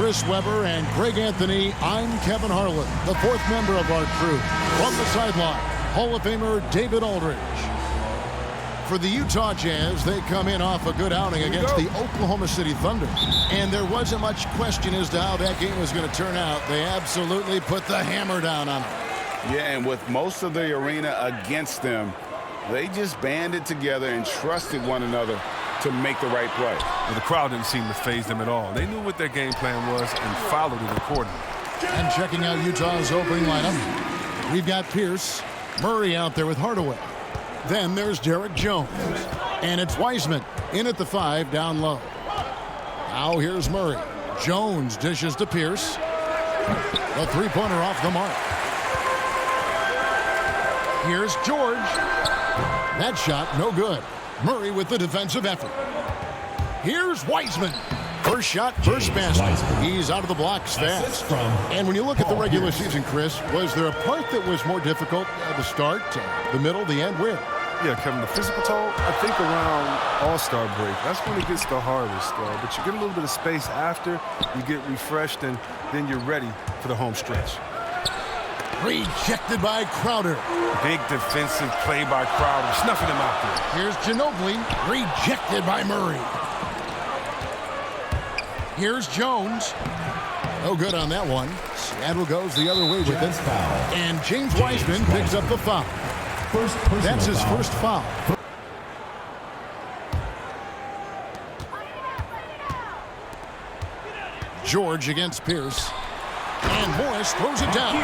Chris Webber and Greg Anthony, I'm Kevin Harlan, the fourth member of our crew. From the sideline, Hall of Famer David Aldridge. For the Utah Jazz, they come in off a good outing against the Oklahoma City Thunder. And there wasn't much question as to how that game was going to turn out. They absolutely put the hammer down on them. Yeah, and with most of the arena against them, they just banded together and trusted one another to make the right play. Well, the crowd didn't seem to faze them at all. They knew what their game plan was and followed it accordingly. And checking out Utah's opening lineup, we've got Pierce, Murray out there with Hardaway. Then there's Derek Jones. And it's Wiseman in at the 5 down low. Now here's Murray. Jones dishes to Pierce. The three-pointer off the mark. Here's George. That shot no good. Murray with the defensive effort. Here's Wiseman. First shot, first basket. He's out of the blocks fast. And when you look at the regular season, Chris, was there a part that was more difficult at the start, the middle, the end? Where? Yeah, Kevin, the physical toll, I think around All-Star break. That's when it gets the hardest, but you get a little bit of space after, you get refreshed, and then you're ready for the home stretch. Rejected by Crowder. Big defensive play by Crowder, snuffing him out there. Here's Ginobili, rejected by Murray. Here's Jones. No good on that one. Seattle goes the other way with it. And James Wiseman picks up the foul. That's his first foul. George against Pierce. And Morris throws it down.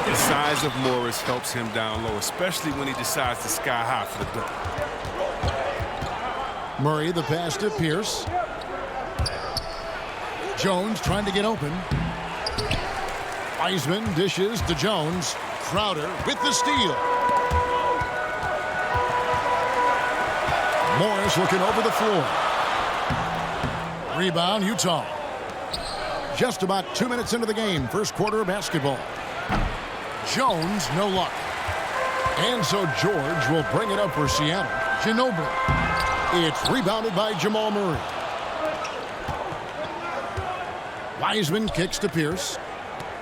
The size of Morris helps him down low, especially when he decides to sky high for the dunk. Murray, the pass to Pierce. Jones trying to get open. Wiseman dishes to Jones. Crowder with the steal. Morris looking over the floor. Rebound, Utah. Just about 2 minutes into the game, first quarter of basketball. Jones, no luck. And so George will bring it up for Seattle. Ginobili. It's rebounded by Jamal Murray. Wiseman kicks to Pierce.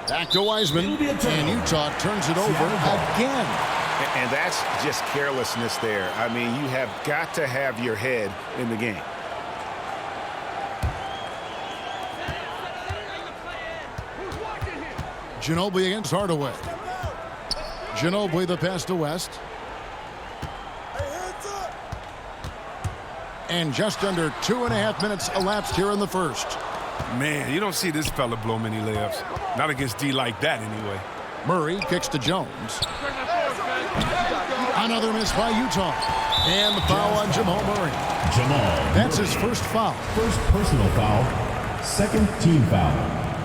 Back to Wiseman. And Utah turns it over again. And that's just carelessness there. I mean, you have got to have your head in the game. Ginobili against Hardaway. Ginobili the pass to West. And just under 2.5 minutes elapsed here in the first. Man, you don't see this fella blow many layups. Not against D like that, anyway. Murray kicks to Jones. Another miss by Utah. And the foul on Jamal Murray. That's his first foul. First personal foul. Second team foul.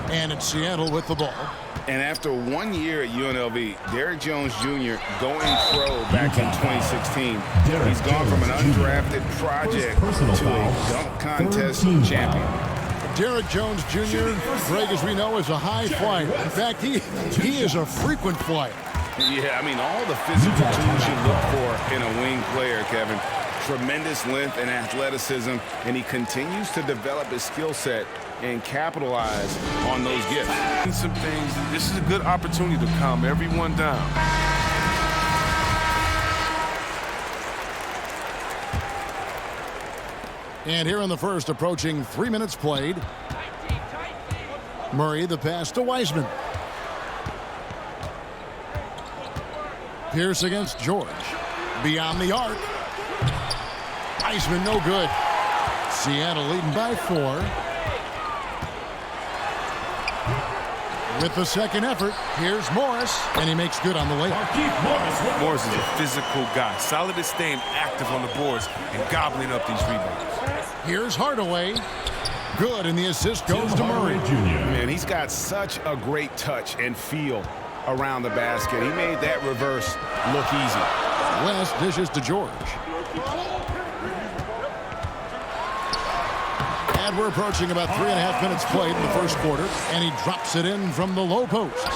And it's Seattle with the ball. And after 1 year at UNLV, Derek Jones Jr. going pro back in 2016. He's gone from an undrafted project to a dunk contest champion. Derek Jones Jr., Greg, as we know, is a high flyer. In fact, he is a frequent flyer. Yeah, I mean, all the physical tools you look for in a wing player, Kevin. Tremendous length and athleticism, and he continues to develop his skill set and capitalize on those gifts. Some things, this is a good opportunity to calm everyone down. And here in the first, approaching 3 minutes played. Murray, the pass to Wiseman. Pierce against George. Beyond the arc. Wiseman, no good. Seattle leading by 4. With the second effort, here's Morris, and he makes good on the layup. Morris is a physical guy, solid at staying active on the boards and gobbling up these rebounds. Here's Hardaway. Good, and the assist goes to Murray. Man, he's got such a great touch and feel around the basket. He made that reverse look easy. West dishes to George. And we're approaching about 3.5 minutes played in the first quarter, and he drops it in from the low post.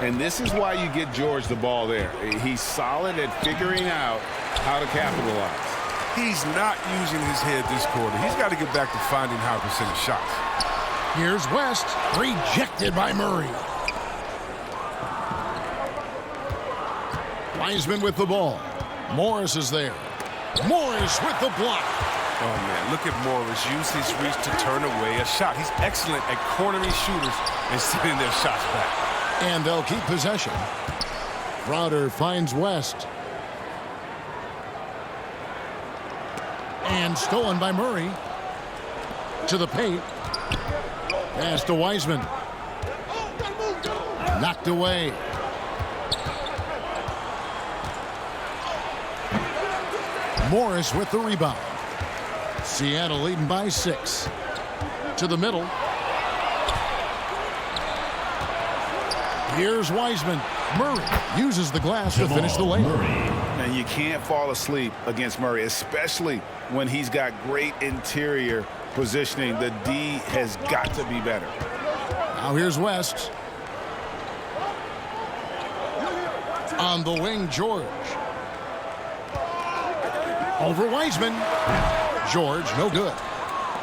And this is why you get George the ball there. He's solid at figuring out how to capitalize. He's not using his head this quarter. He's got to get back to finding high percentage shots. Here's West, rejected by Murray. Wiseman with the ball. Morris is there. Morris with the block. Oh, man, look at Morris. Use his reach to turn away a shot. He's excellent at cornering shooters and sending their shots back. And they'll keep possession. Crowder finds West. And stolen by Murray. To the paint. Pass to Wiseman. Knocked away. Morris with the rebound. Seattle leading by 6. To the middle. Here's Wiseman. Murray uses the glass to finish the layup. And you can't fall asleep against Murray, especially when he's got great interior positioning. The D has got to be better. Now here's West. On the wing, George. Over Wiseman. George, no good.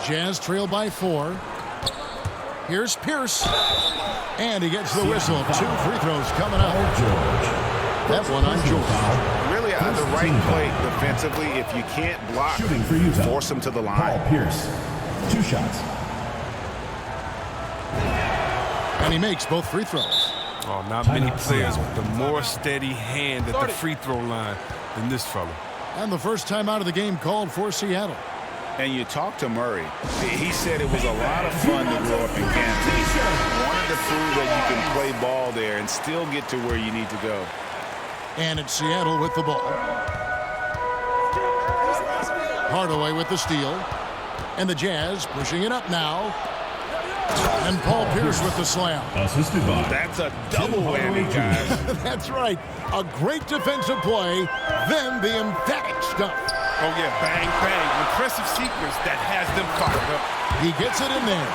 Jazz trail by 4. Here's Pierce. And he gets the whistle. 2 free throws coming up. That one on George. Really at the right play defensively. If you can't block, force him to the line. Paul Pierce, 2 shots. And he makes both free throws. Oh, not many players with a more steady hand at the free throw line than this fella. And the first time out of the game called for Seattle. And you talk to Murray. He said it was a lot of fun to grow up in Kansas. He wanted to prove that you can play ball there and still get to where you need to go. And it's Seattle with the ball. Hardaway with the steal. And the Jazz pushing it up now. And Paul Pierce with the slam. Assisted by. That's a double whammy, guys. That's right. A great defensive play, then the emphatic stuff. Oh, yeah, bang, bang. Impressive sequence that has them fired up. He gets it in there.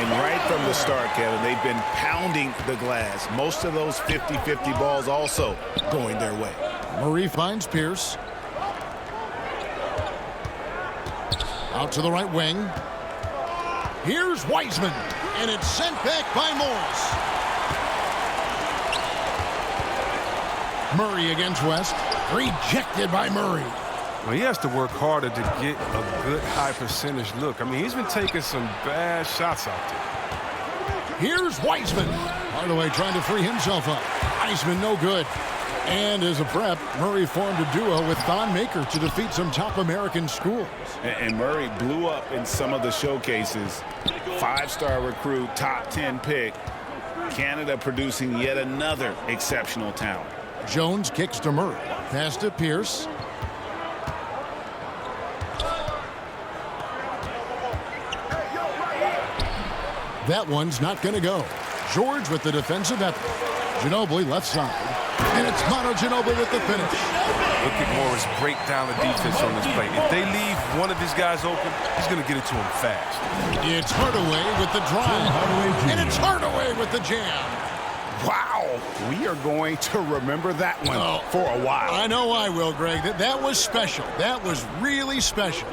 And right from the start, Kevin, they've been pounding the glass. Most of those 50-50 balls also going their way. Murray finds Pierce. Out to the right wing. Here's Wiseman. And it's sent back by Morris. Murray against West. Rejected by Murray. Well, he has to work harder to get a good high percentage look. I mean, he's been taking some bad shots out there. Here's Wiseman. Hardaway trying to free himself up. Wiseman no good. And as a prep, Murray formed a duo with Thon Maker to defeat some top American schools. And Murray blew up in some of the showcases. 5-star recruit, top 10 pick. Canada producing yet another exceptional talent. Jones kicks to Murray. Pass to Pierce. That one's not going to go. George with the defensive effort. Ginobili left side. And it's Manu Ginobili with the finish. Look at Morris break down the defense on this play. If they leave one of these guys open, he's going to get it to him fast. It's Hardaway with the drive. And it's Hardaway with the jam. Wow, we are going to remember that one for a while. I know I will, Greg. That was special. That was really special.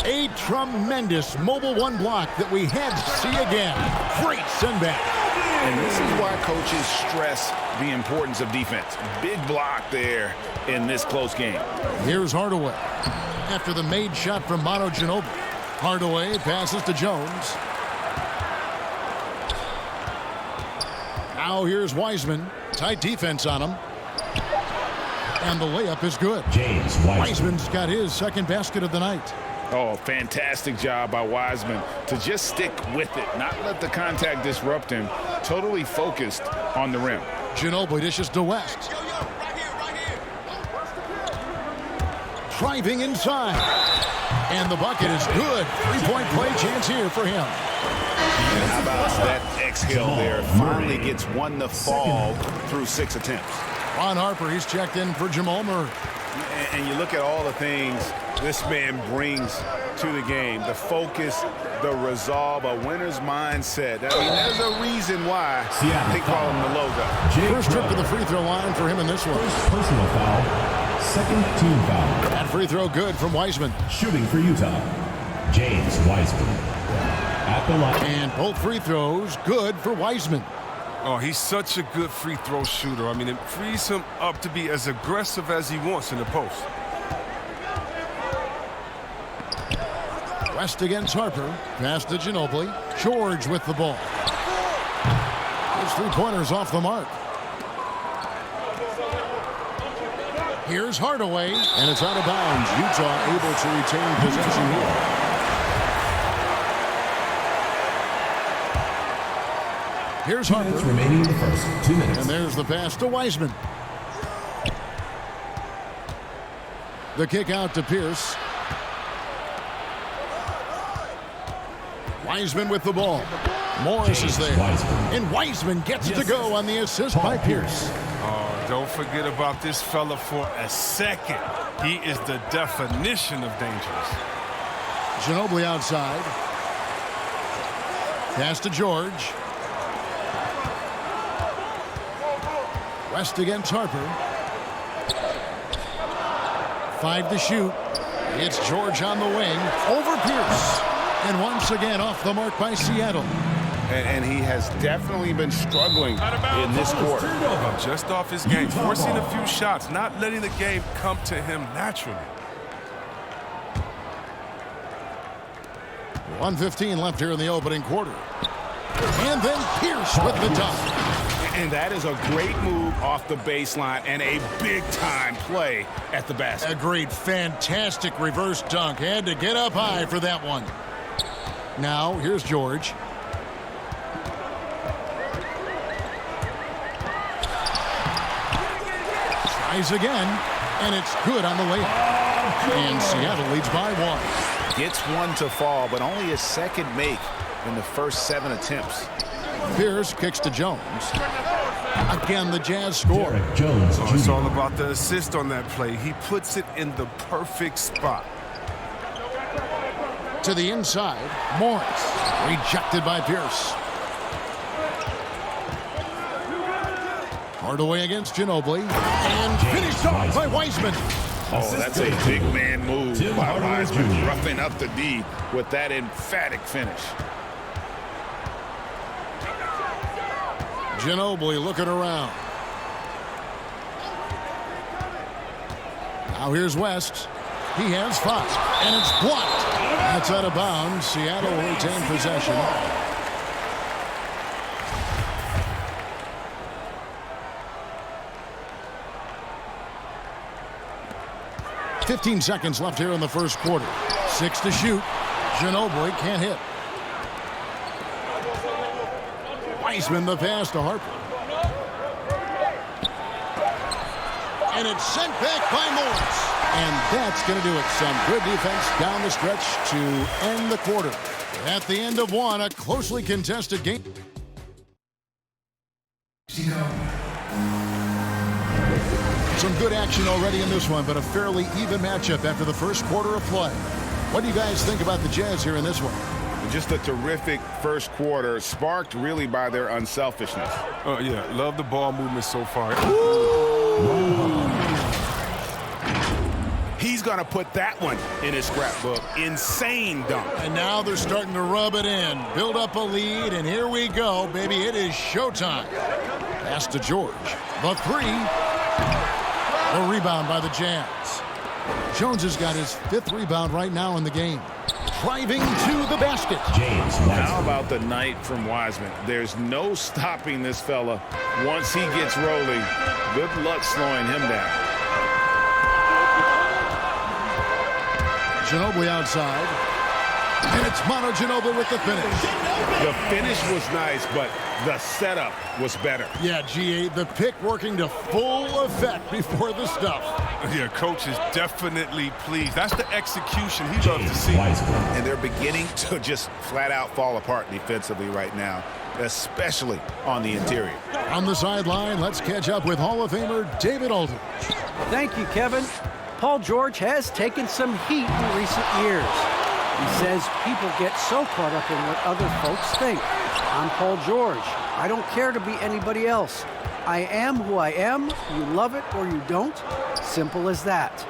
A tremendous mobile one block that we had to see again. Great send back. And this is why coaches stress the importance of defense. Big block there in this close game. Here's Hardaway. After the made shot from Manu Ginobili. Hardaway passes to Jones. Now here's Wiseman. Tight defense on him. And the layup is good. James Wiseman's got his second basket of the night. Oh, fantastic job by Wiseman to just stick with it, not let the contact disrupt him. Totally focused on the rim. Ginobili dishes to West. Driving inside. And the bucket is good. 3-point play chance here for him. And how about that exhale there? Finally gets one to fall through 6 attempts. Ron Harper, he's checked in for Jamal Murray. And you look at all the things this man brings to the game. The focus, the resolve, a winner's mindset. I mean, there's a reason why they call him the logo. First trip to the free throw line for him in this one. First personal foul. Second team foul. That free throw good from Wiseman. Shooting for Utah, James Wiseman. at the line. And both free throws good for Wiseman. Oh, he's such a good free throw shooter. I mean, it frees him up to be as aggressive as he wants in the post. West against Harper. Pass to Ginobili. George with the ball. His three-pointers off the mark. Here's Hardaway, and it's out of bounds. Utah able to retain possession here. Here's Harper. Remaining in the first 2 minutes. And there's the pass to Wiseman. The kick out to Pierce. Wiseman with the ball. Morris is there. And Wiseman gets it to go on the assist by Pierce. Oh, don't forget about this fella for a second. He is the definition of dangerous. Ginobili outside. Pass to George. West against Harper. 5 to shoot. It's George on the wing. Over Pierce. And once again off the mark by Seattle. And he has definitely been struggling in this quarter. Just off his game, forcing a few shots, not letting the game come to him naturally. 1:15 left here in the opening quarter. And then Pierce with the dunk. And that is a great move off the baseline and a big-time play at the basket. Agreed. Fantastic reverse dunk. Had to get up high for that one. Now, here's George. Tries again, and it's good on the layup. And Seattle leads by 1. Gets one to fall, but only his second make in the first 7 attempts. Pierce kicks to Jones. Again, the Jazz score. Jones. Oh, it's all about the assist on that play. He puts it in the perfect spot. To the inside, Morris. Rejected by Pierce. Hardaway against Ginobili. And finished off by Wiseman. Oh, that's a big man move by Wiseman, roughing up the D with that emphatic finish. Ginobili looking around. Now here's West. He has 5, and it's blocked. That's out of bounds. Seattle will retain possession. .15 seconds left here in the first quarter. 6 to shoot. Ginobili can't hit. Wiseman the pass to Harper. And it's sent back by Morris. And that's going to do it. Some good defense down the stretch to end the quarter. At the end of one, a closely contested game. Some good action already in this one, but a fairly even matchup after the first quarter of play. What do you guys think about the Jazz here in this one? Just a terrific first quarter, sparked really by their unselfishness. Oh, yeah, love the ball movement so far. He's going to put that one in his scrapbook. Insane dunk. And now they're starting to rub it in, build up a lead, and here we go, baby. It is showtime. Pass to George. The 3. A rebound by the Jazz. Jones has got his 5th rebound right now in the game. Driving to the basket. James. How about the night from Wiseman? There's no stopping this fella once he gets rolling. Good luck slowing him down. Ginobili outside. And it's Mono Ginobili with the finish. The finish was nice, but the setup was better. Yeah, G8, the pick working to full effect before the stuff. Yeah, coach is definitely pleased. That's the execution he loves to see. And they're beginning to just flat out fall apart defensively right now, especially on the interior. On the sideline, let's catch up with Hall of Famer David Aldridge. Thank you, Kevin. Paul George has taken some heat in recent years. He says people get so caught up in what other folks think. I'm Paul George. I don't care to be anybody else. I am who I am. You love it or you don't. Simple as that.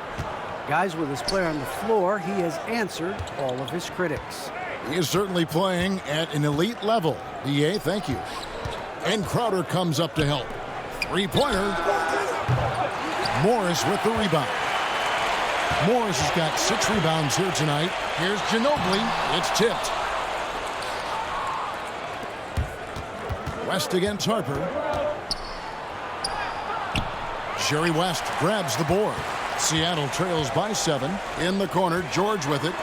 Guys, with his play on the floor, he has answered all of his critics. He is certainly playing at an elite level. B.A., thank you. And Crowder comes up to help. Three-pointer. Morris with the rebound. Morris has got 6 rebounds here tonight. Here's Ginobili. It's tipped. West against Harper. Jerry West grabs the board. Seattle trails by 7. In the corner, George with it.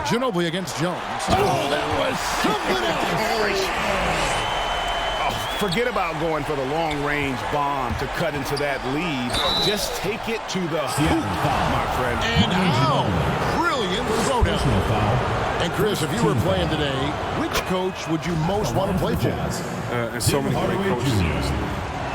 Ginobili against Jones. Oh, that was something else. Forget about going for the long-range bomb to cut into that lead. Just take it to the hoop, my friend. And how brilliant throwdown. And Chris, if you were playing today, which coach would you most want to play for? And so many great coaches.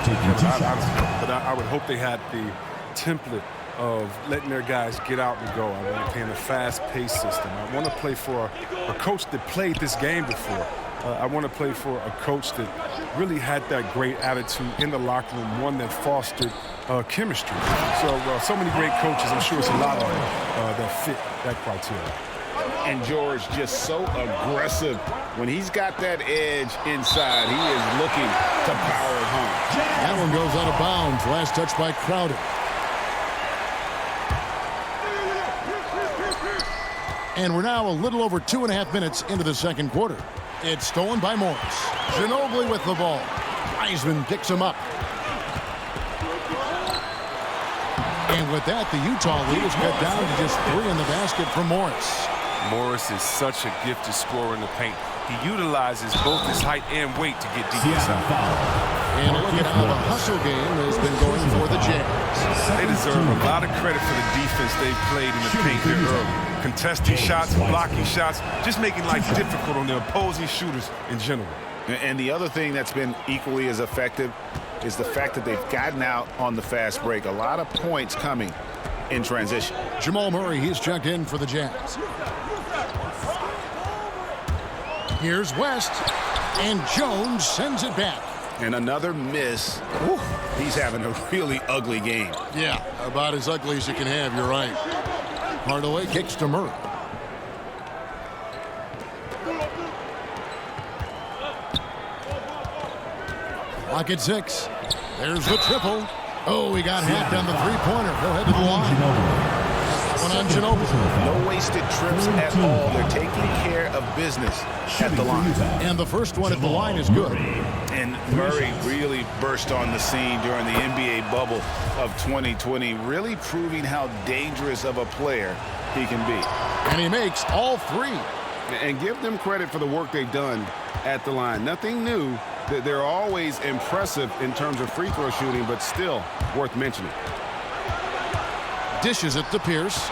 I would hope they had the template of letting their guys get out and go. I want to play in a fast-paced system. I want to play for a coach that played this game before. I want to play for a coach that really had that great attitude in the locker room, one that fostered chemistry. So many great coaches. I'm sure it's a lot of them that fit that criteria. And George just so aggressive. When he's got that edge inside, he is looking to power it home. That one goes out of bounds. Last touch by Crowder. And we're now a little over 2.5 minutes into the second quarter. It's stolen by Morris. Ginobili with the ball. Wiseman picks him up. And with that, the Utah lead is cut down to just 3 in the basket for Morris. Morris is such a gifted scorer in the paint. He utilizes both his height and weight to get deep inside. And look at how the hustle game has been going for the Jazz. They deserve a lot of credit for the defense they've played in the paint here early. Contesting shots, blocking shots, just making life difficult on the opposing shooters in general. And the other thing that's been equally as effective is the fact that they've gotten out on the fast break. A lot of points coming in transition. Jamal Murray, he's checked in for the Jazz. Here's West, and Jones sends it back. And another miss. Whew, he's having a really ugly game. Yeah, about as ugly as you can have, you're right. Hardaway kicks to Murray. Clock at 6. There's the triple. Oh, he got hacked on the three-pointer. He'll head to the line. One on Ginobili. No wasted trips at all. They're taking care of business at the line. And the first one at the line is good. And Murray really burst on the scene during the NBA bubble of 2020, really proving how dangerous of a player he can be. And he makes all 3. And give them credit for the work they've done at the line. Nothing new. They're always impressive in terms of free throw shooting, but still worth mentioning. Dishes it to Pierce.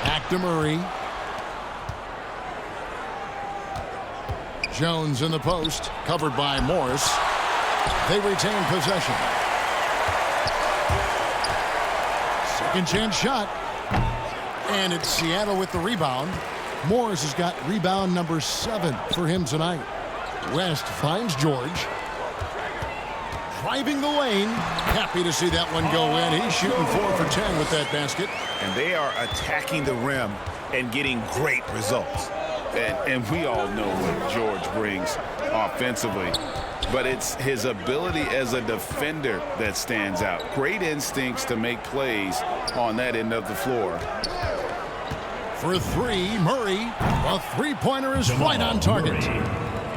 Back to Murray. Jones in the post, covered by Morris. They retain possession. Second chance shot. And it's Seattle with the rebound. Morris has got rebound number 7 for him tonight. West finds George. Driving the lane. Happy to see that one go in. He's shooting 4 for 10 with that basket. And they are attacking the rim and getting great results. And we all know what George brings offensively. But it's his ability as a defender that stands out. Great instincts to make plays on that end of the floor. For 3, Murray. A three-pointer is right on target.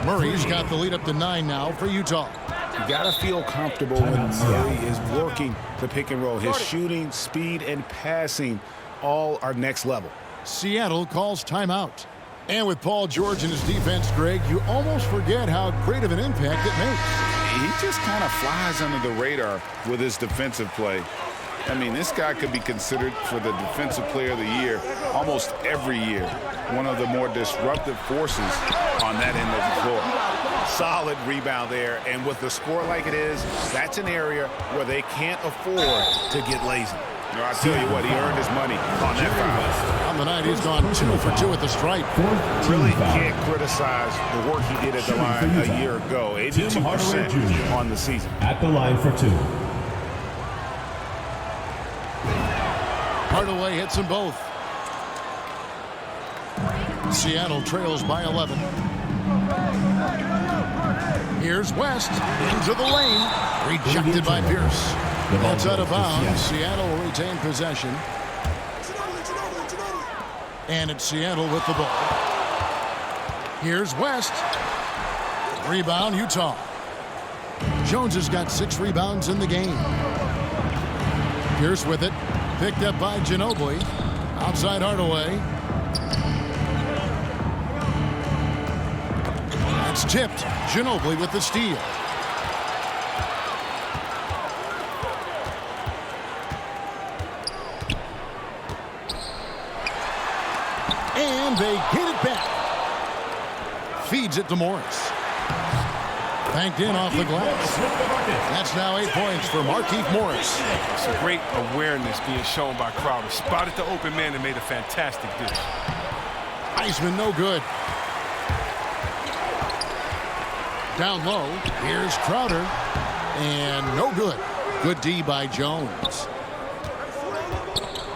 Murray's got the lead up to 9 now for Utah. You got to feel comfortable when Murray is working the pick and roll. His shooting, speed, and passing all are next level. Seattle calls timeout. And with Paul George in his defense, Greg, you almost forget how great of an impact it makes. He just kind of flies under the radar with his defensive play. I mean, this guy could be considered for the Defensive Player of the Year almost every year. One of the more disruptive forces on that end of the floor. Solid rebound there, and with the score like it is, that's an area where they can't afford to get lazy. I tell you what, he earned his money on that foul. On the night, he's gone 2 for 2 at the stripe. Really can't criticize the work he did at the line a year ago. 82% on the season. At the line for 2. Hardaway hits them both. Seattle trails by 11. Here's West into the lane. Rejected by Pierce. That's out of bounds. Seattle will retain possession. And it's Seattle with the ball. Here's West. Rebound, Utah. Jones has got 6 rebounds in the game. Pierce with it. Picked up by Ginobili. Outside Hardaway. That's tipped. Ginobili with the steal. And they get it back. Feeds it to Morris. Banked in off the glass. That's now 8 points for Markieff Morris. It's a great awareness being shown by Crowder. Spotted the open man and made a fantastic dish. Wiseman no good. Down low. Here's Crowder. And no good. Good D by Jones.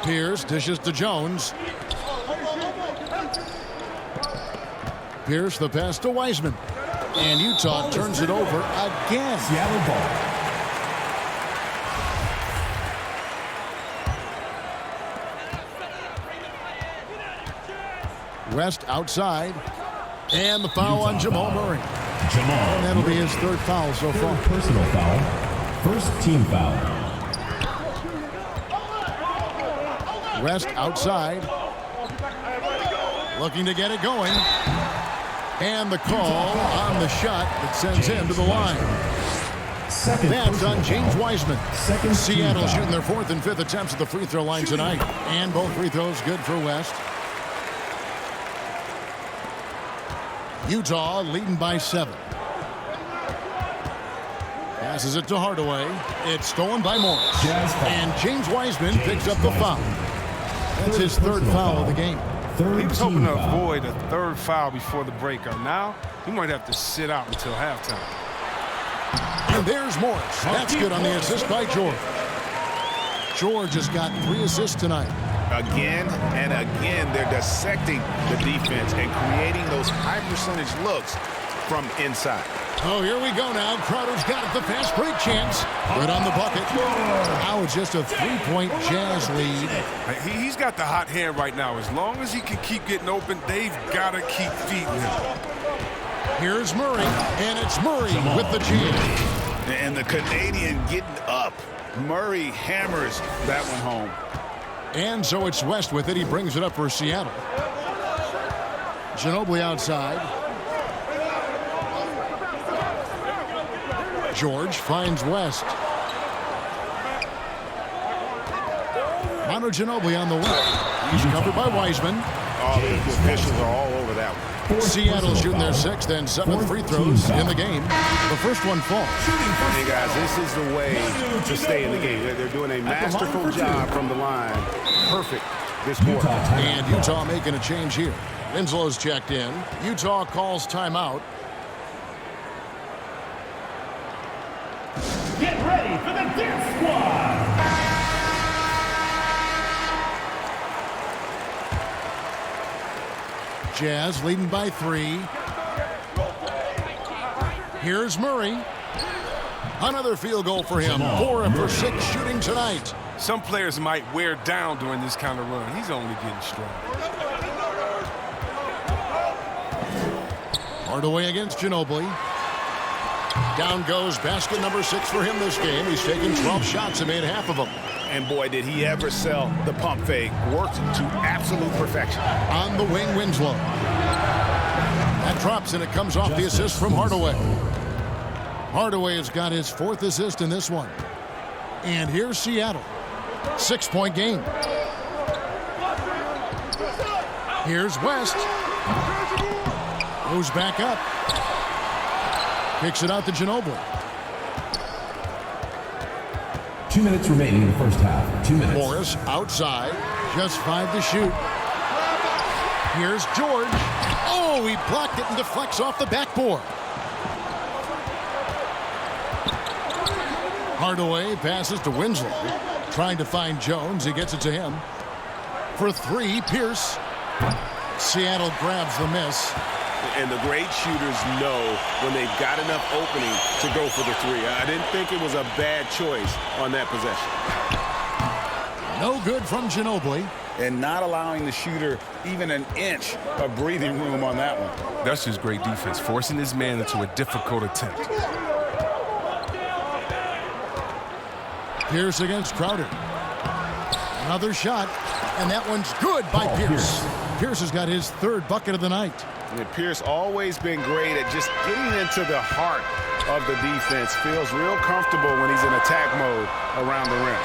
Pierce dishes to Jones. Pierce the pass to Wiseman. And Utah turns it over again. Seattle ball. West outside. And the foul on Jamal Murray. Jamal. And that'll be his 3rd foul so far. Personal foul. First team foul. West outside. Looking to get it going. And the call on the shot that sends him to the line. That's on James Wiseman. Seattle shooting their 4th and 5th attempts at the free throw line tonight. And both free throws good for West. Utah leading by 7. Passes it to Hardaway. It's stolen by Morris. And James Wiseman picks up the foul. That's his 3rd foul of the game. He was hoping to avoid a 3rd foul before the break. Now he might have to sit out until halftime. And there's Morris. That's good on the assist by George. George has got 3 assists tonight. Again and again, they're dissecting the defense and creating those high-percentage looks from inside. Oh, here we go now. Crowder's got it, the fast break chance. Right on the bucket. Now it's just a 3-point Jazz lead. He's got the hot hand right now. As long as he can keep getting open, they've got to keep feeding him. Here's Murray, and it's Murray with the jam. And the Canadian getting up. Murray hammers that one home. And so it's West with it. He brings it up for Seattle. Ginobili outside. George finds West. Manu Ginobili on the left. He's covered by Wiseman. Oh, the officials are all over that one. Seattle shooting their 6th and 7th free throws in the game. The first one falls. Hey, guys, this is the way to stay in the game. They're doing a masterful job from the line. Perfect this quarter. And Utah making a change here. Winslow's checked in. Utah calls timeout. Get ready for the dance squad. Jazz leading by 3. Here's Murray. Another field goal for him. 4 for 6 shooting tonight. Some players might wear down during this kind of run. He's only getting strong. Hardaway against Ginobili. Down goes basket number 6 for him this game. He's taken 12 shots and made half of them. And boy, did he ever sell the pump fake. Worked to absolute perfection. On the wing, Winslow. That drops, and it comes off the assist from Hardaway. Hardaway has got his 4th assist in this one. And here's Seattle. 6-point game. Here's West. Goes back up. Kicks it out to Ginobili. 2 minutes remaining in the first half. 2 minutes. Morris outside. Just 5 to shoot. Here's George. Oh, he blocked it and deflects off the backboard. Hardaway passes to Winslow. Trying to find Jones. He gets it to him. For 3, Pierce. Seattle grabs the miss. And the great shooters know when they've got enough opening to go for the three. I didn't think it was a bad choice on that possession. No good from Ginobili. And not allowing the shooter even an inch of breathing room on that one. That's just great defense, forcing his man into a difficult attempt. Pierce against Crowder. Another shot, and that one's good by Pierce. Pierce has got his third bucket of the night. And Pierce always been great at just getting into the heart of the defense. Feels real comfortable when he's in attack mode around the rim.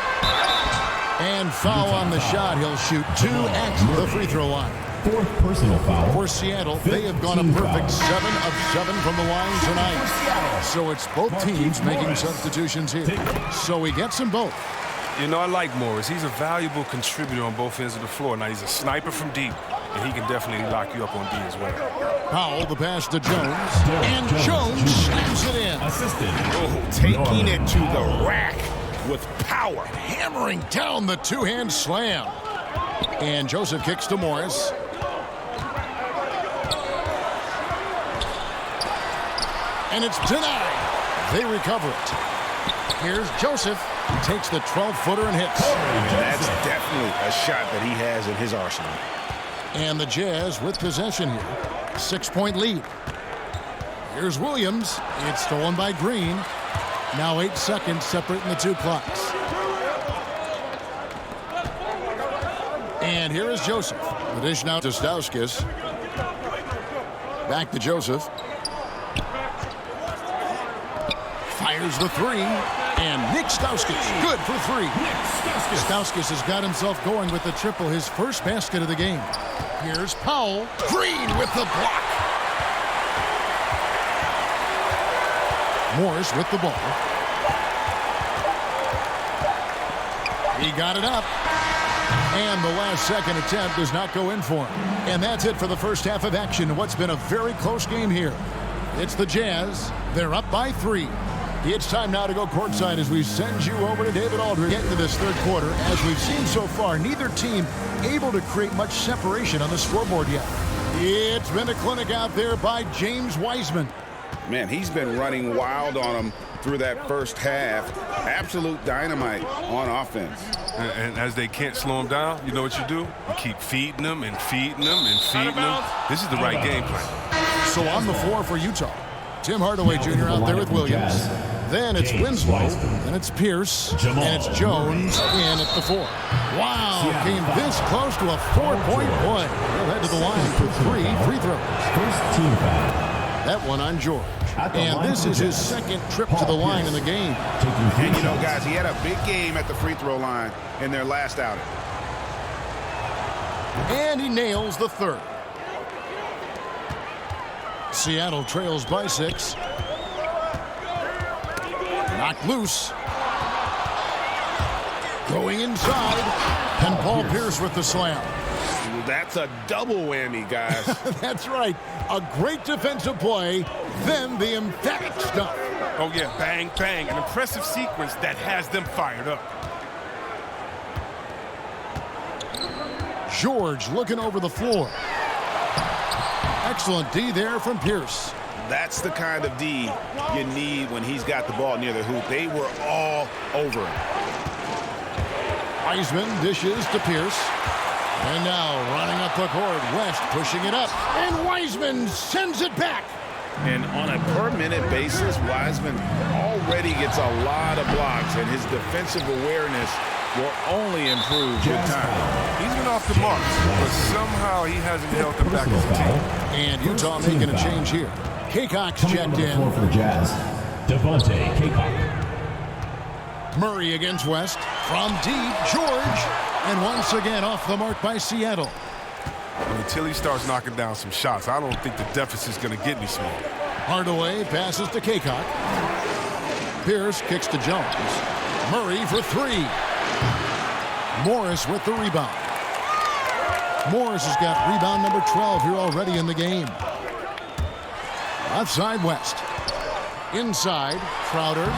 And foul on the shot. He'll shoot 2 at the free throw line. Fourth personal foul. For Seattle, they have gone a perfect 7 of 7 from the line tonight. So it's both teams making substitutions here. So he gets them both. You know, I like Morris. He's a valuable contributor on both ends of the floor. Now, he's a sniper from deep, and he can definitely lock you up on D as well. Powell, the pass to Jones. And Jones slams it in. Assisted. Oh, taking it to the rack with power. Hammering down the two-hand slam. And Joseph kicks to Morris. And it's denied. They recover it. Here's Joseph. He takes the 12-footer and hits. That's definitely a shot that he has in his arsenal. And the Jazz with possession here. 6-point lead. Here's Williams. It's stolen by Green. Now 8 seconds separating the two clocks. And here is Joseph. The dish now to Stauskas. Back to Joseph. Fires the three. And Nick Stauskas, good for 3. Stauskas has got himself going with the triple, his first basket of the game. Here's Powell. Green with the block. Morris with the ball. He got it up. And the last second attempt does not go in for him. And that's it for the first half of action in what's been a very close game here. It's the Jazz. They're up by 3. It's time now to go courtside as we send you over to David Aldridge. Get into this third quarter. As we've seen so far, neither team able to create much separation on the scoreboard yet. It's been a clinic out there by James Wiseman. Man, he's been running wild on him through that first half. Absolute dynamite on offense. And as they can't slow him down, you know what you do? You keep feeding them and feeding them and feeding them. This is the right game plan. So on the floor for Utah, Tim Hardaway Jr. out there with Williams. Then it's Winslow, and it's Pierce, and it's Jones in at the 4. Wow, came this close to a 4-point play. He'll head to the line for 3 free throws. First team foul. That one on George. And this is his second trip to the line in the game. And you know, guys, he had a big game at the free throw line in their last outing. And he nails the 3rd. Seattle trails by 6. Knocked loose. Going inside. And Paul Pierce with the slam. That's a double whammy, guys. That's right. A great defensive play, then the emphatic stuff. Oh, yeah, bang, bang. An impressive sequence that has them fired up. George looking over the floor. Excellent D there from Pierce. That's the kind of D you need when he's got the ball near the hoop. They were all over him. Wiseman dishes to Pierce. And now running up the court, West pushing it up. And Wiseman sends it back. And on a per-minute basis, Wiseman already gets a lot of blocks, and his defensive awareness will only improve with time. He's been off the mark, but somehow he hasn't held them back as a team. And Utah making a change here. Kaycock's checked in. For the Jazz, Devontae Kaycock. Murray against West. From deep, George. And once again off the mark by Seattle. Until he starts knocking down some shots, I don't think the deficit's going to get any smaller. Hardaway passes to Kaycock. Pierce kicks to Jones. Murray for 3. Morris with the rebound. Morris has got rebound number 12 here already in the game. Outside West. Inside, Crowder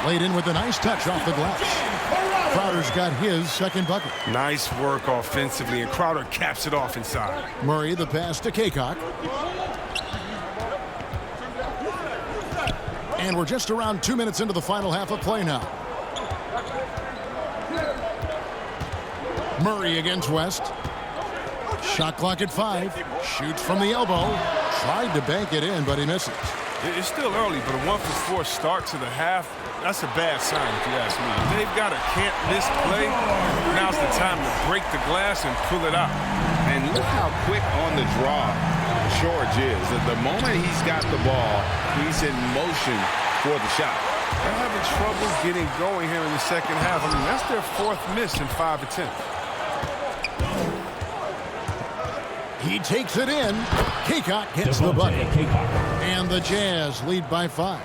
laid in with a nice touch off the glass. Crowder's got his second bucket. Nice work offensively, and Crowder caps it off inside. Murray, the pass to Kaycock. And we're just around 2 minutes into the final half of play now. Murray against West. Shot clock at 5. Shoots from the elbow. Tried to bank it in, but he misses. It's still early, but a 1-for-4 start to the half, that's a bad sign if you ask me. If they've got a can't-miss play, now's the time to break the glass and pull it out. And look how quick on the draw George is. At the moment he's got the ball, he's in motion for the shot. They're having trouble getting going here in the second half. I mean, that's their 4th miss in 5 attempts. He takes it in. Kaycock hits the bucket. And the Jazz lead by 5.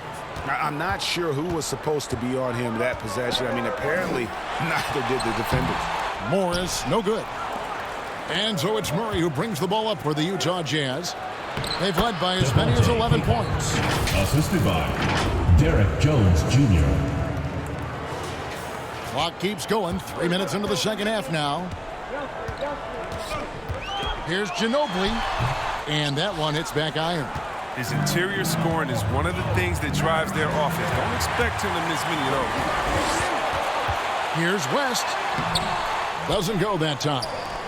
I'm not sure who was supposed to be on him that possession. I mean, apparently neither did the defenders. Morris, no good. And so it's Murray who brings the ball up for the Utah Jazz. They've led by as many as 11 points. Assisted by Derek Jones Jr. Clock keeps going. 3 minutes into the second half now. Here's Ginobili. And that one hits back iron. His interior scoring is one of the things that drives their offense. Don't expect him to miss many of those. Here's West. Doesn't go that time.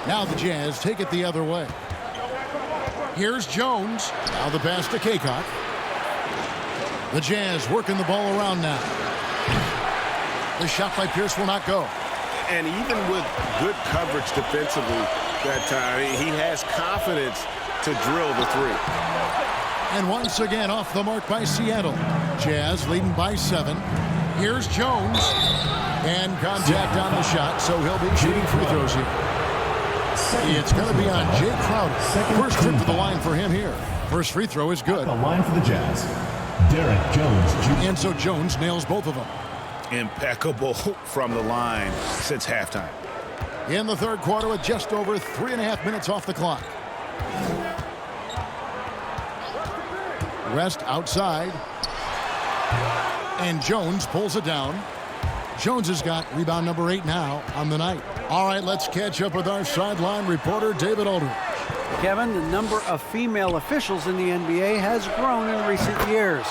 Now the Jazz take it the other way. Here's Jones. Now the pass to Kaycock. The Jazz working the ball around now. The shot by Pierce will not go. And even with good coverage defensively that time, he has confidence to drill the 3. And once again off the mark by Seattle. Jazz leading by 7. Here's Jones. And contact on the shot, so he'll be shooting free throws here. It's going to be on Jay Crowder. First trip to the line for him here. First free throw is good. The line for the Jazz, Derek Jones Jr. And so Jones nails both of them. Impeccable from the line since halftime. In the third quarter with just over 3.5 minutes off the clock. West outside. And Jones pulls it down. Jones has got rebound number 8 now on the night. All right, let's catch up with our sideline reporter, David Aldridge. Kevin, the number of female officials in the NBA has grown in recent years.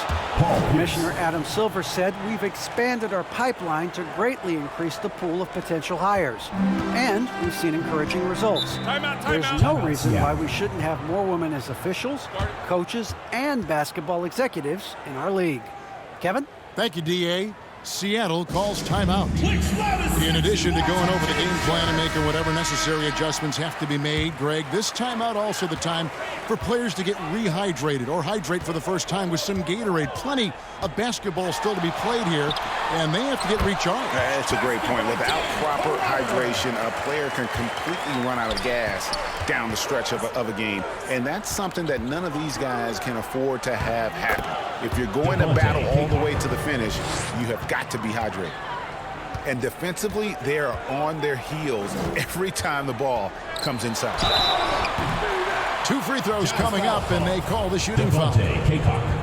Commissioner Adam Silver said we've expanded our pipeline to greatly increase the pool of potential hires. And we've seen encouraging results. There's no reason why we shouldn't have more women as officials, coaches, and basketball executives in our league. Kevin? Thank you, D.A. Seattle calls timeout. In addition to going over the game plan and making whatever necessary adjustments have to be made, Greg, this timeout also the time for players to get rehydrated or hydrate for the first time with some Gatorade. Plenty of basketball still to be played here, and they have to get recharged. That's a great point. Without proper hydration, a player can completely run out of gas down the stretch of a game, and that's something that none of these guys can afford to have happen. If you're going to battle all the way to the finish, you have got to be hydrated. And defensively, they are on their heels every time the ball comes inside. 2 free throws coming up, and they call the shooting foul.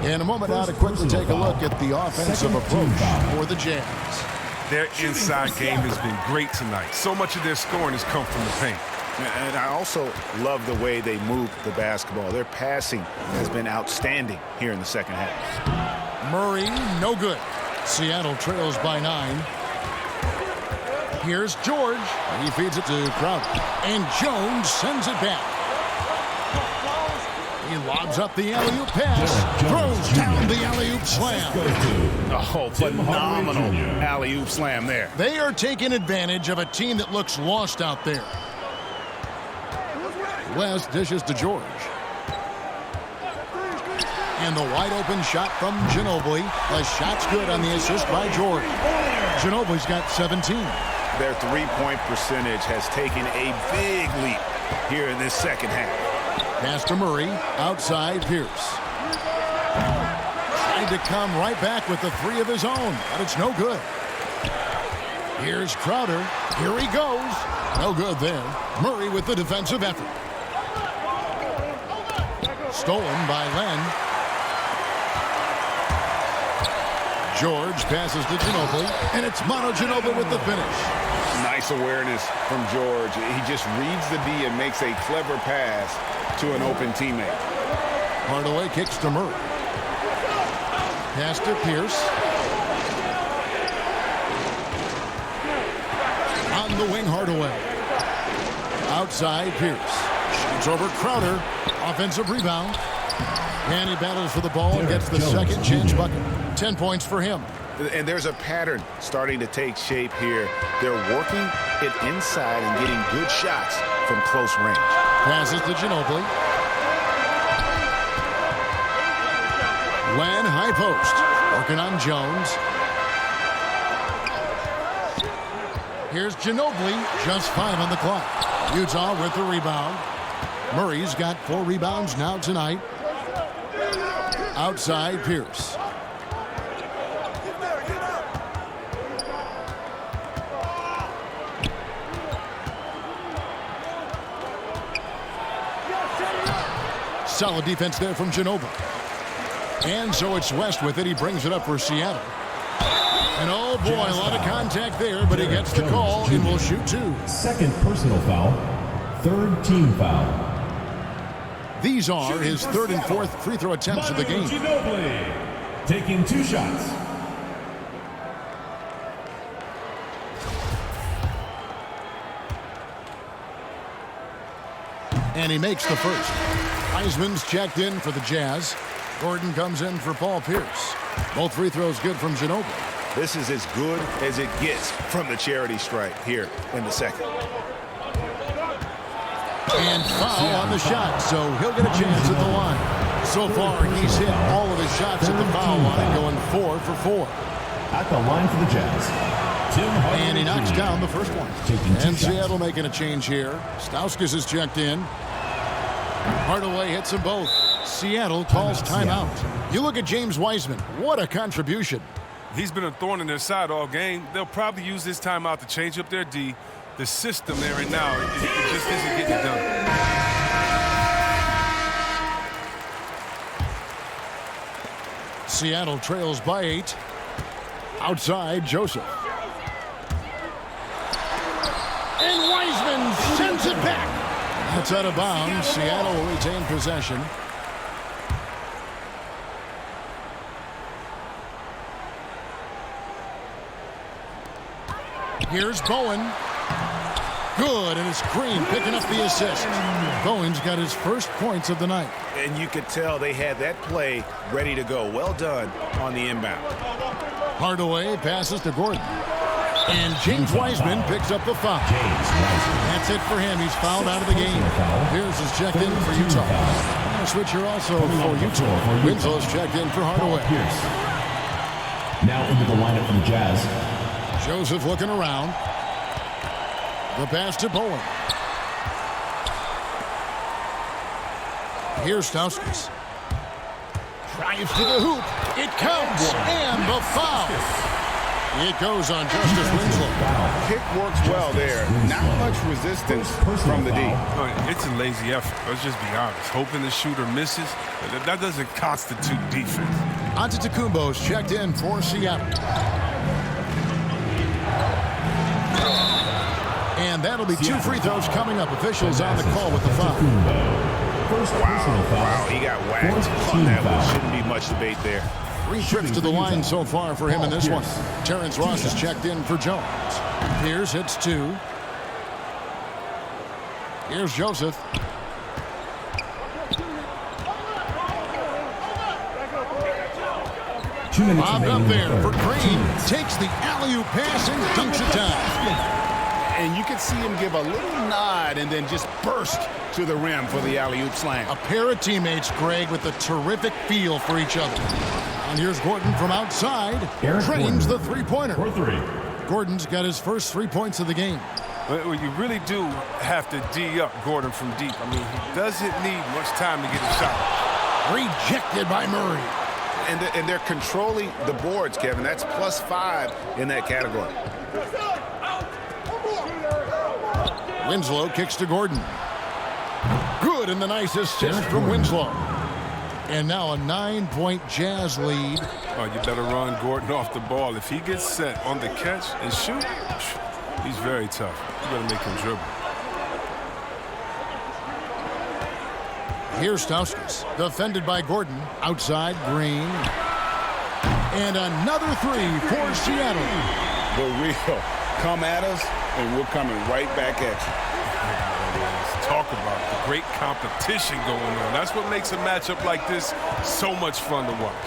In a moment now to quickly take a look at the offensive approach for the Jazz. Their inside game has been great tonight. So much of their scoring has come from the paint. And I also love the way they move the basketball. Their passing has been outstanding here in the second half. Murray, no good. Seattle trails by 9. Here's George. He feeds it to Crowder. And Jones sends it back. He lobs up the alley-oop pass. Throws down the alley-oop slam. Oh, phenomenal alley-oop slam there. They are taking advantage of a team that looks lost out there. West dishes to George. And the wide-open shot from Ginobili. The shot's good on the assist by George. Ginobili's got 17. Their three-point percentage has taken a big leap here in this second half. Pass to Murray. Outside, Pierce. Trying to come right back with the 3 of his own, but it's no good. Here's Crowder. Here he goes. No good there. Murray with the defensive effort. Stolen by Len. George passes to Ginobili, and it's Manu Ginobili with the finish. Nice awareness from George. He just reads the D and makes a clever pass to an open teammate. Hardaway kicks to Murray. Pass to Pierce. On the wing, Hardaway. Outside, Pierce. Shoots over Crowder. Offensive rebound. And he battles for the ball and gets the second chance bucket. 10 points for him. And there's a pattern starting to take shape here. They're working it inside and getting good shots from close range. Passes to Ginobili. Len, high post. Working on Jones. Here's Ginobili. Just 5 on the clock. Utah with the rebound. Murray's got 4 rebounds now tonight. Outside, Pierce. Solid defense there from Ginobili. And so it's West with it. He brings it up for Seattle. And oh boy, a lot of contact there, but he gets the call and will shoot 2. Second personal foul. Third team foul. These are his 3rd and 4th free throw attempts of the game. Ginobili taking 2 shots. And he makes the first. Wiseman's checked in for the Jazz. Gordon comes in for Paul Pierce. Both free throws good from Ginobili. This is as good as it gets from the charity stripe here in the second. And foul on the shot, so he'll get a chance at the line. So far, he's hit all of his shots at the foul line, going 4 for 4. At the line for the Jazz. And he knocks down the first one. And Seattle making a change here. Stauskas is checked in. Hardaway hits them both. Seattle calls timeout. You look at James Wiseman. What a contribution. He's been a thorn in their side all game. They'll probably use this timeout to change up their D. The system there right now, it just isn't getting it done. Seattle trails by 8. Outside, Joseph. And Wiseman sends it back. That's out of bounds. Seattle will retain possession. Here's Bowen. Good, and it's Green picking up the assist. Bowen's got his first points of the night. And you could tell they had that play ready to go. Well done on the inbound. Hardaway passes to Gordon. And James Wiseman picks up the foul. That's it for him. He's fouled out of the game. Pierce is checked in for Utah. And a switch here also for Utah. Winslow's checked in for Hardaway. Now into the lineup for the Jazz. Joseph looking around. The pass to Bowen. Here's Stauskas. Drives to the hoop. It counts. And the foul. It goes on Justice Winslow. Kick works well there. Not much resistance from the D. It's a lazy effort. Let's just be honest. Hoping the shooter misses, that doesn't constitute defense. Antetokounmpo's checked in for Seattle. And that'll be 2 free throws coming up. Officials on the call with the foul. Wow, he got whacked on that one. Shouldn't be much debate there. 3 trips to the line so far for him in this one. Terrence Ross is checked in for Jones. Pierce hits 2. Here's Joseph. Bobbed up there for Green. Takes the alley-oop pass and dunks it down. And you could see him give a little nod and then just burst to the rim for the alley-oop slam. A pair of teammates, Greg, with a terrific feel for each other. And here's Gordon from outside. Drains the three-pointer. Gordon's got his first 3 points of the game. Well, you really do have to D up Gordon from deep. I mean, he doesn't need much time to get a shot. Rejected by Murray. And they're controlling the boards, Kevin. That's +5 in that category. Winslow kicks to Gordon. Good, and the nice assist from Winslow. And now a 9-point Jazz lead. Oh, you better run Gordon off the ball. If he gets set on the catch and shoot, he's very tough. You better make him dribble. Here's Stauskas, defended by Gordon. Outside, Green. And another three for Seattle. The real come at us, and we're coming right back at you. Let's talk about the great competition going on. That's what makes a matchup like this so much fun to watch.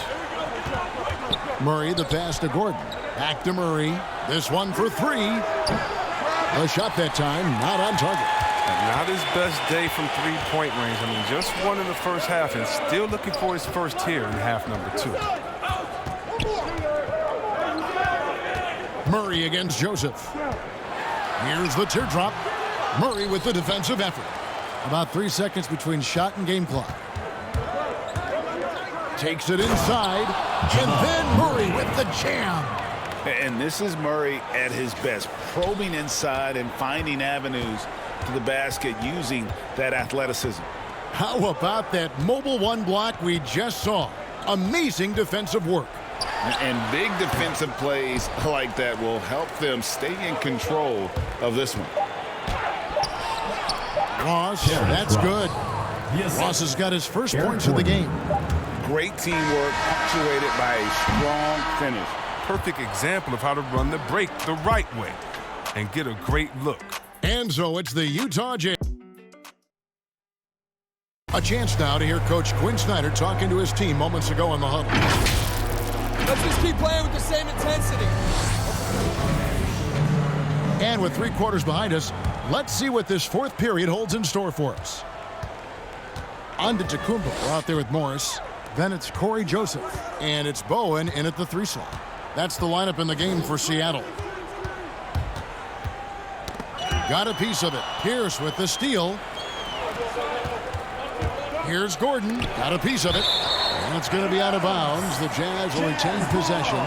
Murray, the pass to Gordon. Back to Murray. This one for three. The shot that time, not on target. And not his best day from three-point range. I mean, just one in the first half and still looking for his first here in half number 2. Murray against Joseph. Here's the teardrop. Murray with the defensive effort. About 3 seconds between shot and game clock. Takes it inside. And then Murray with the jam. And this is Murray at his best, probing inside and finding avenues to the basket using that athleticism. How about that mobile one block we just saw? Amazing defensive work. And big defensive plays like that will help them stay in control of this one. Ross, that's good. Ross has got his first points of the game. Great teamwork, actuated by a strong finish. Perfect example of how to run the break the right way and get a great look. And so it's the Utah Jazz. A chance now to hear Coach Quinn Snyder talking to his team moments ago in the huddle. Let's just keep playing with the same intensity. And with 3 quarters behind us, let's see what this fourth period holds in store for us. On to Tacumbo. We're out there with Morris. Then it's Corey Joseph. And it's Bowen in at the 3 slot. That's the lineup in the game for Seattle. Got a piece of it. Pierce with the steal. Here's Gordon. Got a piece of it. And it's going to be out of bounds. The Jazz will retain possession.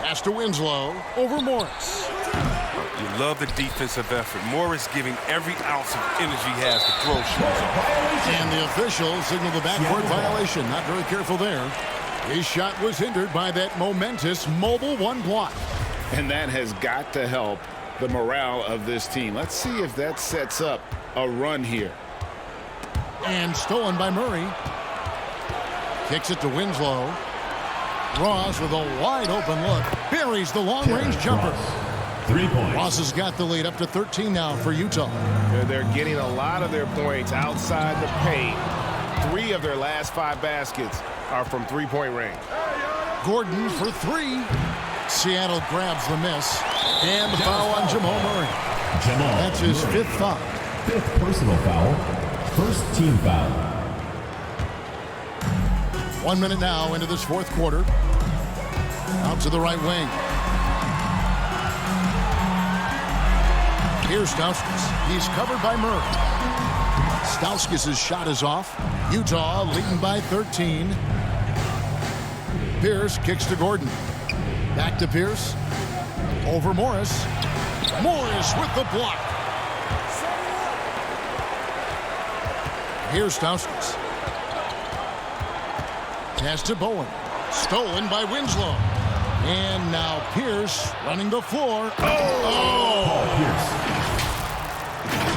Pass to Winslow. Over Morris. You love the defensive effort. Morris giving every ounce of energy he has to throw shoes off. And the official signaled the backcourt violation. Not very careful there. His shot was hindered by that momentous mobile one block. And that has got to help the morale of this team. Let's see if that sets up a run here. And stolen by Murray. Kicks it to Winslow. Ross with a wide open look. Buries the long-range jumper. 3 points. Ross has got the lead up to 13 now for Utah. They're getting a lot of their points outside the paint. 3 of their last 5 baskets are from three-point range. Gordon for 3. Seattle grabs the miss. And the foul on Jamal Murray. That's his 5th foul. 5th personal foul. First team foul. 1 minute now into this fourth quarter. Out to the right wing. Here's Stauskas. He's covered by Murray. Stauskas' shot is off. Utah leading by 13. Pierce kicks to Gordon. Back to Pierce. Over Morris. Morris with the block. Here's Stauskas. Pass to Bowen. Stolen by Winslow. And now Pierce running the floor. Oh! Pierce.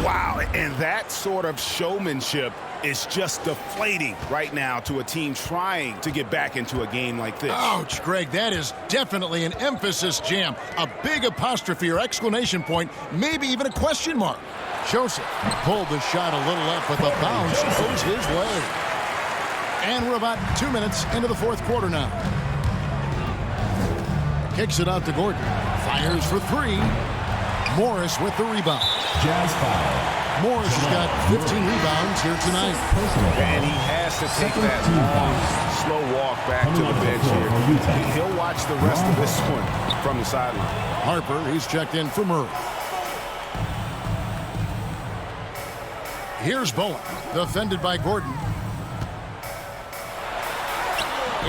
Wow, and that sort of showmanship is just deflating right now to a team trying to get back into a game like this. Ouch, Greg, that is definitely an emphasis jam. A big apostrophe or exclamation point, maybe even a question mark. Joseph pulled the shot a little up, but the bounce goes his way. And we're about 2 minutes into the fourth quarter now. Kicks it out to Gordon. Fires for 3. Morris with the rebound. Jazz foul. Morris has got 15 rebounds here tonight. And he has to take that long, slow walk back to the bench here. He'll watch the rest of this one from the sideline. Harper, he's checked in for Murray. Here's Bowen, defended by Gordon.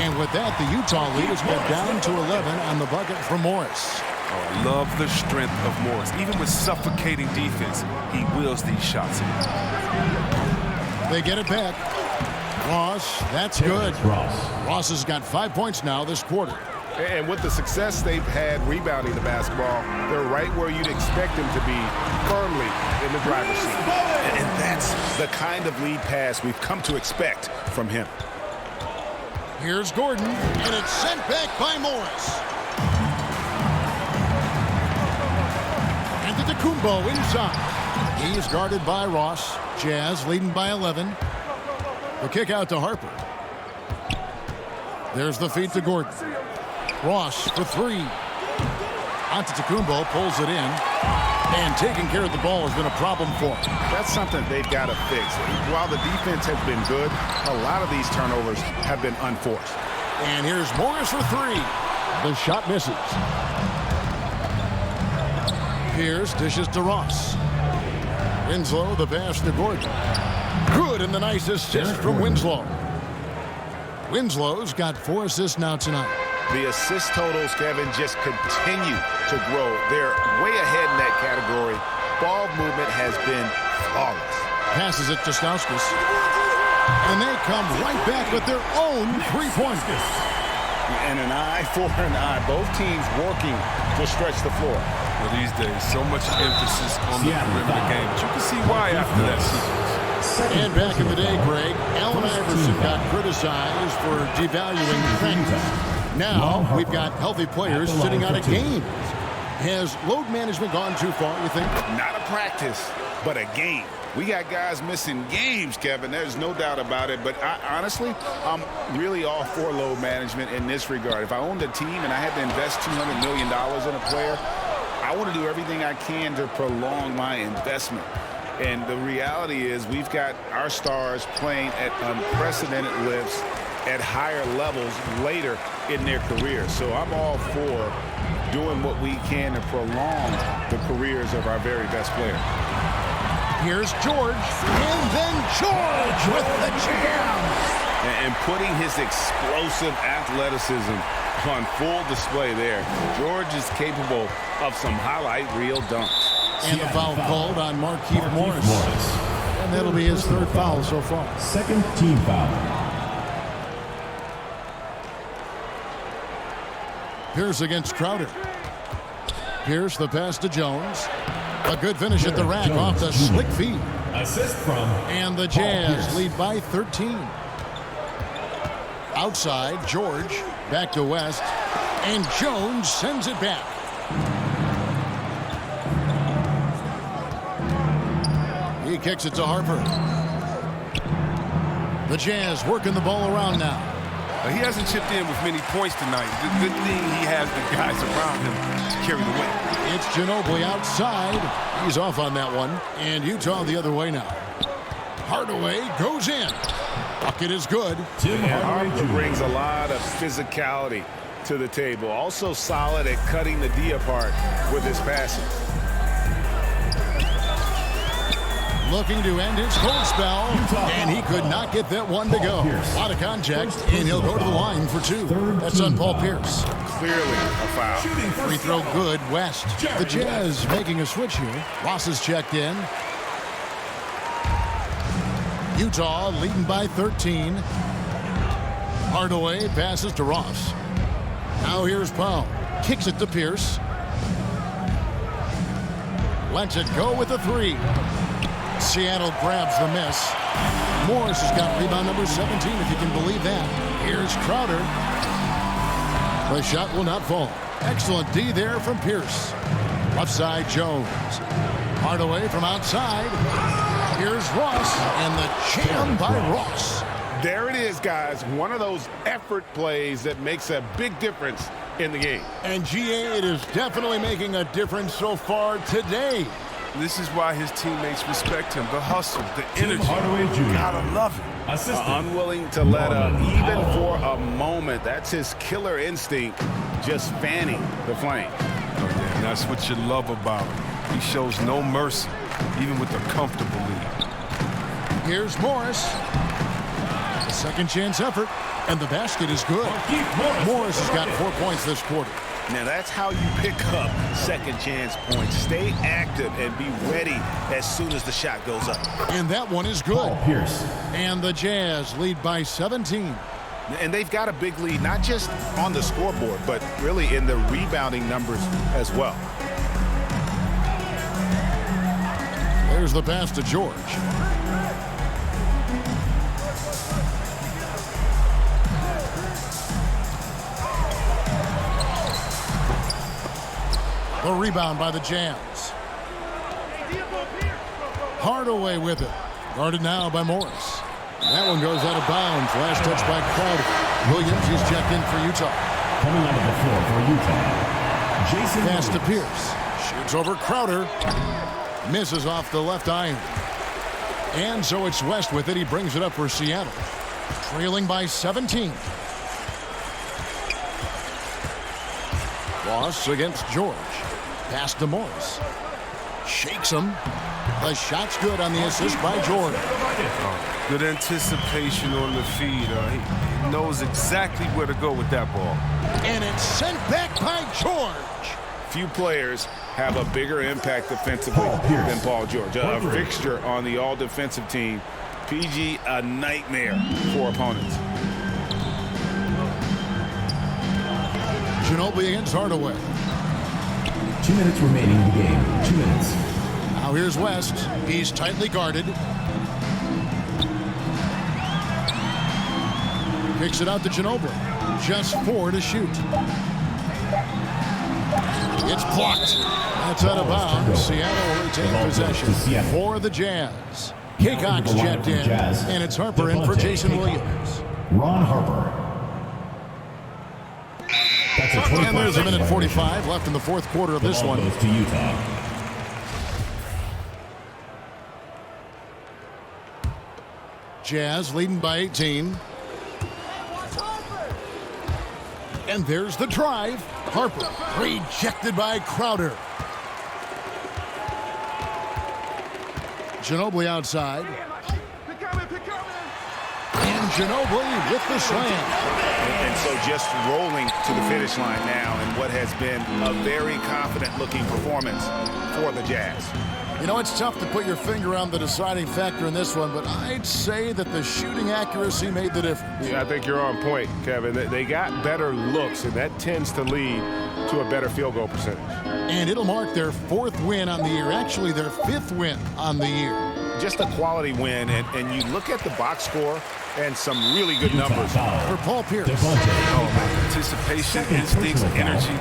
And with that, the Utah lead has got down to 11 on the bucket from Morris. Oh, I love the strength of Morris. Even with suffocating defense, he wills these shots in. They get it back. Ross, that's good. Ross has got 5 points now this quarter. And with the success they've had rebounding the basketball, they're right where you'd expect them to be, firmly in the driver's seat. And that's the kind of lead pass we've come to expect from him. Here's Gordon, and it's sent back by Morris. Antetokounmpo inside. He's guarded by Ross. Jazz leading by 11. The kick out to Harper. There's the feed to Gordon. Ross for three. Antetokounmpo pulls it in. And taking care of the ball has been a problem for him. That's something they've got to fix. While the defense has been good, a lot of these turnovers have been unforced. And here's Morris for three. The shot misses. Pierce dishes to Ross. Winslow, the pass to Gordon. Good, and the nice assist from Winslow. Winslow's got 4 assists now tonight. The assist totals, Kevin, just continue to grow. They're way ahead in that category. Ball movement has been flawless. Passes it to Stauskas. And they come right back with their own three-pointers. And an eye for an eye. Both teams working to stretch the floor. Well, these days, so much emphasis on the perimeter game. But you can see why after that sequence. And back in the day, Greg, Allen Iverson got criticized for devaluing practice. Now we've got healthy players sitting out of games. Has load management gone too far, you think? Not a practice, but a game. We got guys missing games, Kevin. There's no doubt about it. But honestly, I'm really all for load management in this regard. If I owned a team and I had to invest $200 million in a player, I want to do everything I can to prolong my investment. And the reality is we've got our stars playing at unprecedented lifts at higher levels later in their careers. So I'm all for doing what we can to prolong the careers of our very best players. Here's George, and then George with the jam. And putting his explosive athleticism on full display there. George is capable of some highlight reel dunks. And the foul called on Markieff Morris. And that'll be his third foul so far. Second team foul. Pierce against Crowder. Pierce the pass to Jones. A good finish at the rack off the slick feed. Assist from. And the Jazz lead by 13. Outside, George back to West. And Jones sends it back. He kicks it to Harper. The Jazz working the ball around now. He hasn't chipped in with many points tonight. The good thing he has the guys around him to carry the weight. It's Ginobili outside. He's off on that one. And Utah the other way now. Hardaway goes in. Bucket is good. And Harper brings a lot of physicality to the table. Also solid at cutting the D apart with his passing. Looking to end his cold spell, and he could not get that one to go. A lot of contact, and he'll go to the line for two. That's on Paul Pierce. Clearly a foul. Free throw good, West. The Jazz making a switch here. Ross is checked in. Utah leading by 13. Hardaway passes to Ross. Now here's Powell. Kicks it to Pierce. Lets it go with a three. Seattle grabs the miss. Morris has got rebound number 17, if you can believe that. Here's Crowder. The shot will not fall. Excellent D there from Pierce. Left side, Jones. Hardaway from outside. Here's Ross, and the jam by Ross. There it is, guys. One of those effort plays that makes a big difference in the game. And GA, it is definitely making a difference so far today. This is why his teammates respect him. The hustle, the energy. Hardaway Jr. Gotta love it. Unwilling to let up, even for a moment. That's his killer instinct, just fanning the flame. Oh, yeah, and that's what you love about him. He shows no mercy, even with a comfortable lead. Here's Morris. A second chance effort, and the basket is good. Morris has got 4 points this quarter. Now that's how you pick up second chance points. Stay active and be ready as soon as the shot goes up. And that one is good. Paul Pierce. And the Jazz lead by 17. And they've got a big lead, not just on the scoreboard, but really in the rebounding numbers as well. There's the pass to George. The rebound by the Jazz. Hardaway with it. Guarded now by Morris. That one goes out of bounds. Last touch by Crowder. Williams, he's checked in for Utah. Coming onto the floor for Utah, Jason Pass to Williams. Pierce. Shoots over Crowder. Misses off the left iron. And so it's West with it. He brings it up for Seattle. Trailing by 17. Ross against George. Pass to Morris. Shakes him. The shot's good on the assist by George. Good anticipation on the feed. He knows exactly where to go with that ball. And it's sent back by George. Few players have a bigger impact defensively than Paul George. A fixture on the all-defensive team. PG, a nightmare for opponents. Ginobili against Hardaway. 2 minutes remaining in the game. 2 minutes. Now here's West. He's tightly guarded. Kicks it out to Ginobili. Just 4 to shoot. It's blocked. That's out of bounds. Seattle will retain possession for the Jazz. Kaycock's checked in, and it's Harper in for Jason Williams. Ron Harper. And there's a minute 45 left in the fourth quarter of this one. Goes to Utah. Jazz leading by 18. And there's the drive. Harper rejected by Crowder. Ginobili outside. And Ginobili with the slam. And so just rolling to the finish line now in what has been a very confident-looking performance for the Jazz. You know, it's tough to put your finger on the deciding factor in this one, but I'd say that the shooting accuracy made the difference. Yeah, I think you're on point, Kevin. They got better looks, and that tends to lead to a better field goal percentage. And it'll mark their 4th win on the year, actually their 5th win on the year. Just a quality win, and you look at the box score and some really good numbers. For Paul Pierce. Anticipation, instincts, energy.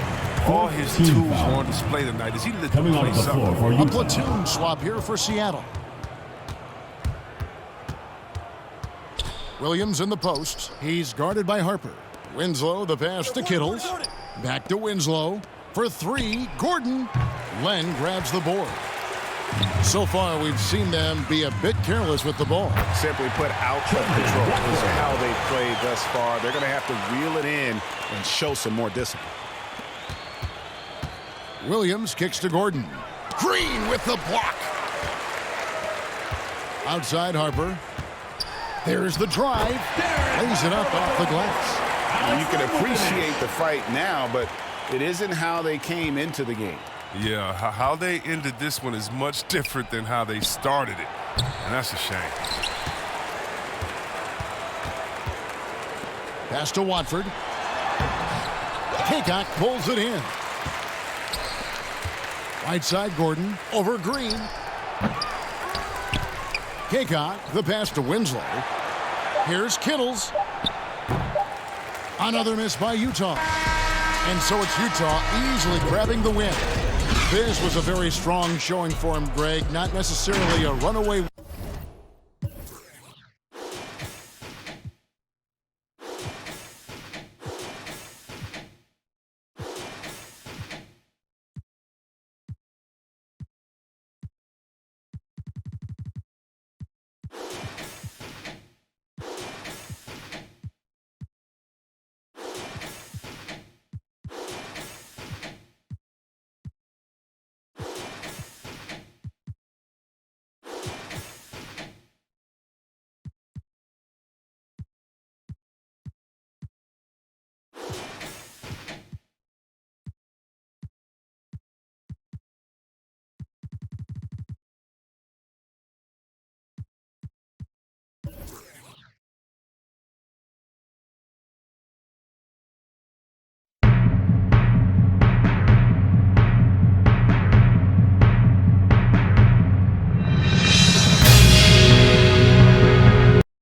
All his tools are on display tonight. Is he lit to Coming play onto the floor something? for A Utah. platoon swap here for Seattle. Williams in the post. He's guarded by Harper. Winslow, the pass to Kittles. Back to Winslow. For 3, Gordon. Len grabs the board. So far, we've seen them be a bit careless with the ball. Simply put, out of control. This is how they played thus far. They're going to have to reel it in and show some more discipline. Williams kicks to Gordon. Green with the block. Outside Harper. There's the drive. Lays it up off the glass. You can appreciate the fight now, but it isn't how they came into the game. Yeah, how they ended this one is much different than how they started it. And that's a shame. Pass to Watford. Kaycock pulls it in. Right side Gordon over Green. Kaycock, the pass to Winslow. Here's Kittles. Another miss by Utah. And so it's Utah easily grabbing the win. This was a very strong showing for him, Greg. Not necessarily a runaway.